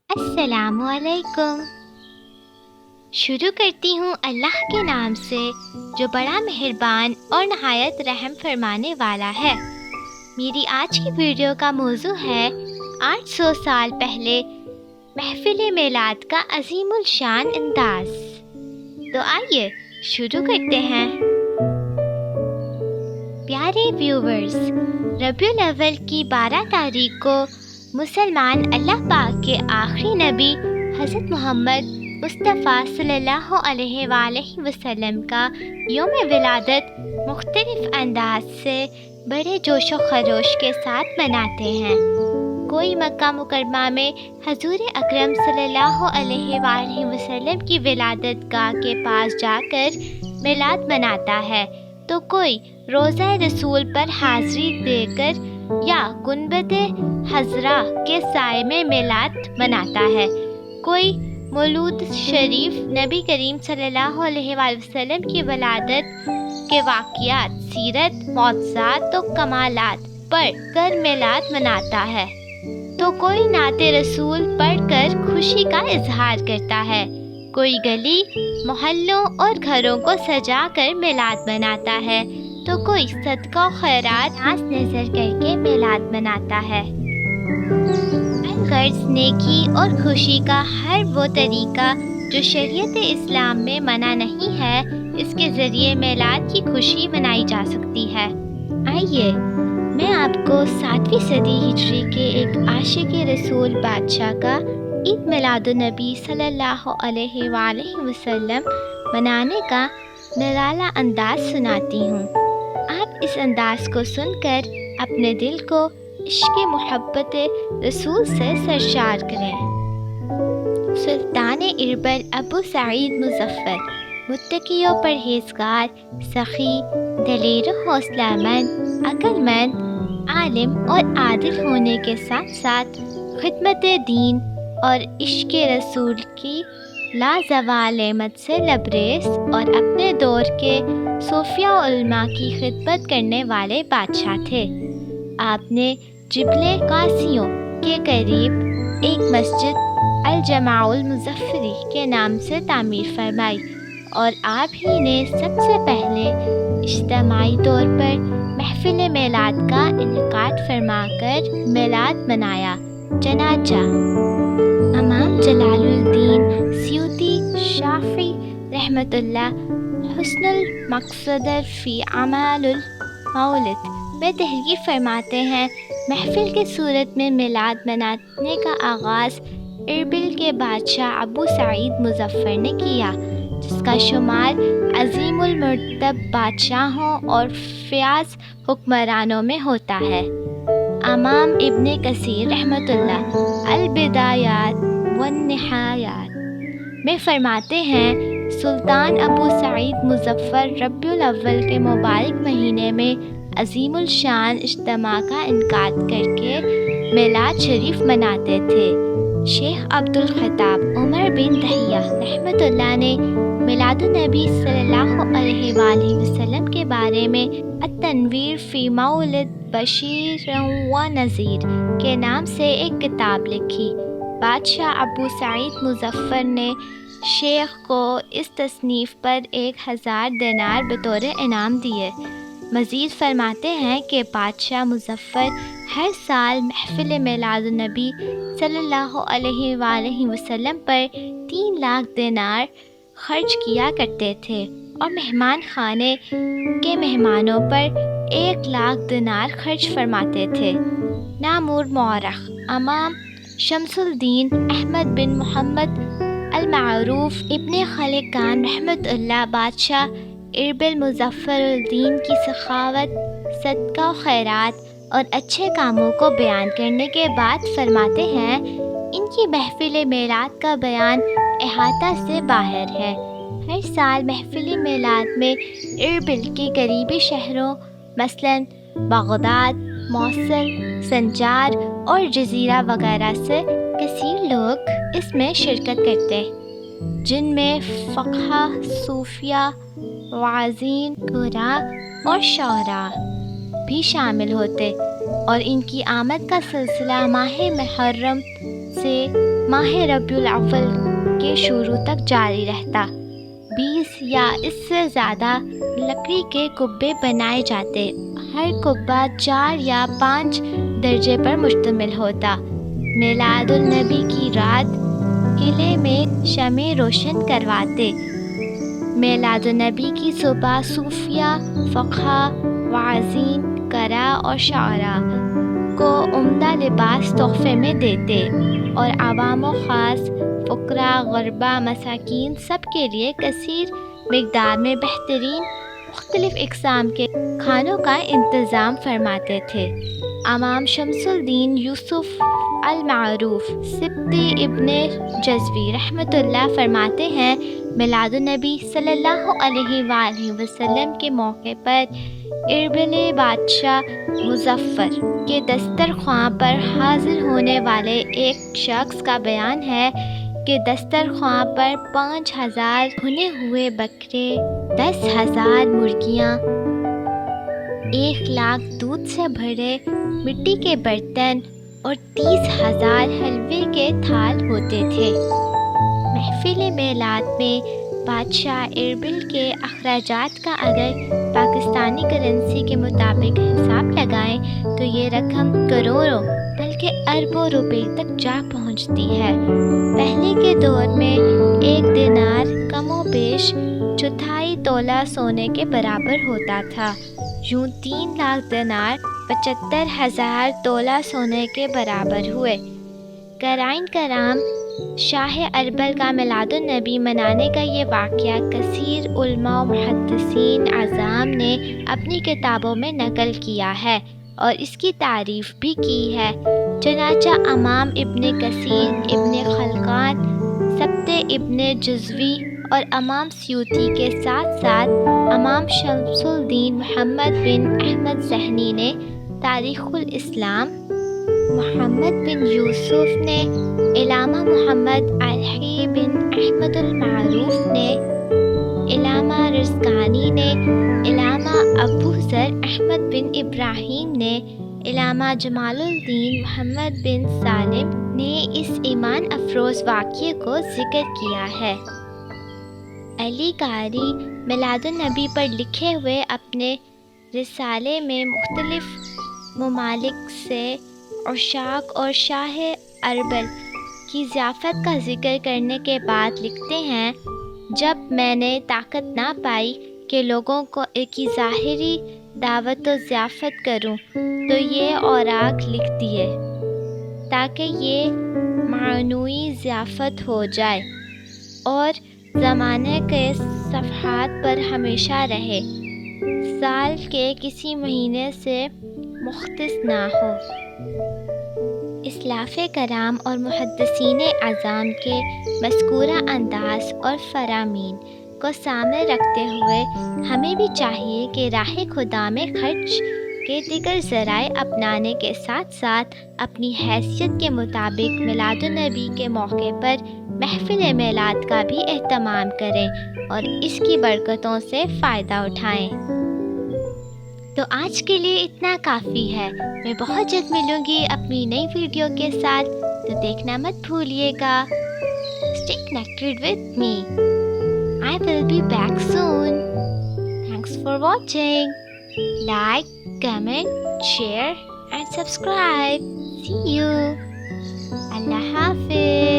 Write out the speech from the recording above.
السلام علیکم۔ شروع کرتی ہوں اللہ کے نام سے جو بڑا مہربان اور نہایت رحم فرمانے والا ہے۔ میری آج کی ویڈیو کا موضوع ہے 800 سال پہلے محفل میلاد کا عظیم الشان انداز۔ تو آئیے شروع کرتے ہیں۔ پیارے ویورز، ربیع الاول کی 12 تاریخ کو مسلمان اللہ پاک کے آخری نبی حضرت محمد مصطفیٰ صلی اللہ علیہ وآلہ وسلم کا یوم ولادت مختلف انداز سے بڑے جوش و خروش کے ساتھ مناتے ہیں۔ کوئی مکہ مکرمہ میں حضور اکرم صلی اللہ علیہ وآلہ وسلم کی ولادت گاہ کے پاس جا کر میلاد مناتا ہے، تو کوئی روضہ رسول پر حاضری دے کر یا گنبد خضرا کے سائے میں میلاد مناتا ہے۔ کوئی مولود شریف نبی کریم صلی اللہ علیہ وآلہ وسلم کی ولادت کے واقعات، سیرت، معجزات و کمالات پڑھ کر میلاد مناتا ہے، تو کوئی نعت رسول پڑھ کر خوشی کا اظہار کرتا ہے۔ کوئی گلی محلوں اور گھروں کو سجا کر میلاد مناتا ہے، تو کوئی صدقہ و خیرات ناز نظر کر کے میلاد مناتا ہے۔ غرض نیکی اور خوشی کا ہر وہ طریقہ جو شریعت اسلام میں منع نہیں ہے، اس کے ذریعے میلاد کی خوشی منائی جا سکتی ہے۔ آئیے میں آپ کو 7ویں صدی ہجری کے ایک عاشق رسول بادشاہ کا عید میلاد النبی صلی اللہ علیہ وآلہ وسلم منانے کا نرالا انداز سناتی ہوں۔ آپ اس انداز کو سن کر اپنے دل کو عشق محبت رسول سے سرشار کریں۔ سلطان اربل ابو سعید مظفر متقی و پرہیزگار، سخی، دلیر و حوصلہ مند، عقل مند، عالم اور عادل ہونے کے ساتھ ساتھ خدمت دین اور عشق رسول کی لازوال نعمت سے لبریز اور اپنے دور کے صوفیہ علماء کی خدمت کرنے والے بادشاہ تھے۔ آپ نے جبل قاسیوں کے قریب ایک مسجد الجامع المظفری کے نام سے تعمیر فرمائی، اور آپ ہی نے سب سے پہلے اجتماعی طور پر محفل میلاد کا انعقاد فرما کر میلاد منایا۔ چنانچہ امام جلال الدین سیوطی شافعی رحمۃ اللہ حسن المقصد فی اعمال المولد میں تحریر فرماتے ہیں، محفل کے صورت میں میلاد منانے کا آغاز اربل کے بادشاہ ابو سعید مظفر نے کیا، جس کا شمار عظیم المرتب بادشاہوں اور فیاض حکمرانوں میں ہوتا ہے۔ امام ابن کثیر رحمۃ اللہ البدایات والنہایات میں فرماتے ہیں، سلطان ابو سعید مظفر ربیع الاول کے مبارک مہینے میں عظیم الشان اجتماع کا انعقاد کر کے میلاد شریف مناتے تھے۔ شیخ عبدالخطاب عمر بن دہیہ رحمۃ اللہ نے میلاد النبی صلی اللہ علیہ وآلہ وسلم کے بارے میں التنویر فی مولد بشیر و نذیر کے نام سے ایک کتاب لکھی۔ بادشاہ ابو سعید مظفر نے شیخ کو اس تصنیف پر 1000 دینار بطور انعام دیے۔ مزید فرماتے ہیں کہ بادشاہ مظفر ہر سال محفل میلاد النبی صلی اللہ علیہ وآلہ وسلم پر 3 لاکھ دینار خرچ کیا کرتے تھے، اور مہمان خانے کے مہمانوں پر 1 لاکھ دینار خرچ فرماتے تھے۔ نامور مورخ امام شمس الدین احمد بن محمد المعروف ابن خلقان رحمۃ اللہ بادشاہ اربل مظفر الدین کی سخاوت، صدقہ و خیرات اور اچھے کاموں کو بیان کرنے کے بعد فرماتے ہیں، ان کی محفل میلاد کا بیان احاطہ سے باہر ہے۔ ہر سال محفل میلاد میں اربل کے قریبی شہروں مثلاً بغداد، موصل، سنجار اور جزیرہ وغیرہ سے کثیر لوگ اس میں شرکت کرتے، جن میں فقہا، صوفیہ، واعظین، قراء اور شعراء بھی شامل ہوتے، اور ان کی آمد کا سلسلہ ماہ محرم سے ماہ ربیع الاول کے شروع تک جاری رہتا۔ 20 یا اس سے زیادہ لکڑی کے کبے بنائے جاتے، ہر کبہ 4 یا 5 درجے پر مشتمل ہوتا۔ میلاد النبی کی رات قلعے میں شمع روشن کرواتے۔ میلاد النبی کی صبح صوفیہ، فقہا، واعظین، قراء اور شعراء کو عمدہ لباس تحفے میں دیتے اور عوام و خاص، فقراء، غربا، مساکین سب کے لیے کثیر مقدار میں بہترین مختلف اقسام کے کھانوں کا انتظام فرماتے تھے۔ امام شمس الدین یوسف المعروف سبطی ابن جزوی رحمۃ اللہ فرماتے ہیں، میلاد النبی صلی اللہ علیہ وآلہ وسلم کے موقع پر اربل بادشاہ مظفر کے دسترخواں پر حاضر ہونے والے ایک شخص کا بیان ہے کہ دسترخواں پر 5000 بھنے ہوئے بکرے، 10,000 مرغیاں، 1,00,000 دودھ سے بھرے مٹی کے برتن اور 30,000 حلوے کے تھال ہوتے تھے۔ محفل میلاد میں بادشاہ اربل کے اخراجات کا اگر پاکستانی کرنسی کے مطابق حساب لگائیں تو یہ رقم کروڑوں بلکہ اربوں روپے تک جا پہنچتی ہے۔ پہلے کے دور میں 1 دینار کم و بیش 1/4 تولہ سونے کے برابر ہوتا تھا۔ یوں 3 لاکھ دینار 75,000 تولہ سونے کے برابر ہوئے۔ قرائن کرام، شاہ اربل کا میلاد النبی منانے کا یہ واقعہ کثیر علماء و محدثین اعظام نے اپنی کتابوں میں نقل کیا ہے اور اس کی تعریف بھی کی ہے۔ چنانچہ امام ابن کثیر، ابن خلقان، سبط ابن جزوی اور امام سیوطی کے ساتھ ساتھ امام شمس الدین محمد بن احمد ذہنی نے تاریخ الاسلام، محمد بن یوسف نے، علامہ محمد الہی بن احمد المعروف نے، علامہ رزقانی نے، علامہ ابو ذر احمد بن ابراہیم نے، علامہ جمال الدین محمد بن سالم نے اس ایمان افروز واقعے کو ذکر کیا ہے۔ علی قاری میلاد النبی پر لکھے ہوئے اپنے رسالے میں مختلف ممالک سے عشاق اور شاہ اربل کی ضیافت کا ذکر کرنے کے بعد لکھتے ہیں، جب میں نے طاقت نہ پائی کہ لوگوں کو ایک ظاہری دعوت و ضیافت کروں تو یہ اوراق لکھ دیے تاکہ یہ معنوی ضیافت ہو جائے اور زمانے کے صفحات پر ہمیشہ رہے، سال کے کسی مہینے سے مختص نہ ہو۔ اسلاف کرام اور محدثین اعظام کے مذکورہ انداز اور فرامین کو سامنے رکھتے ہوئے ہمیں بھی چاہیے کہ راہ خدا میں خرچ کے دیگر ذرائع اپنانے کے ساتھ ساتھ اپنی حیثیت کے مطابق میلاد النبی کے موقع پر محفل میلاد کا بھی اہتمام کریں اور اس کی برکتوں سے فائدہ اٹھائیں۔ تو آج کے لیے اتنا کافی ہے۔ میں بہت جلد ملوں گی اپنی نئی ویڈیو کے ساتھ، تو دیکھنا مت بھولیے گا۔ Stay connected with me. I will be back soon. Thanks for watching. Like, comment, share and subscribe. See you. Allah Hafiz.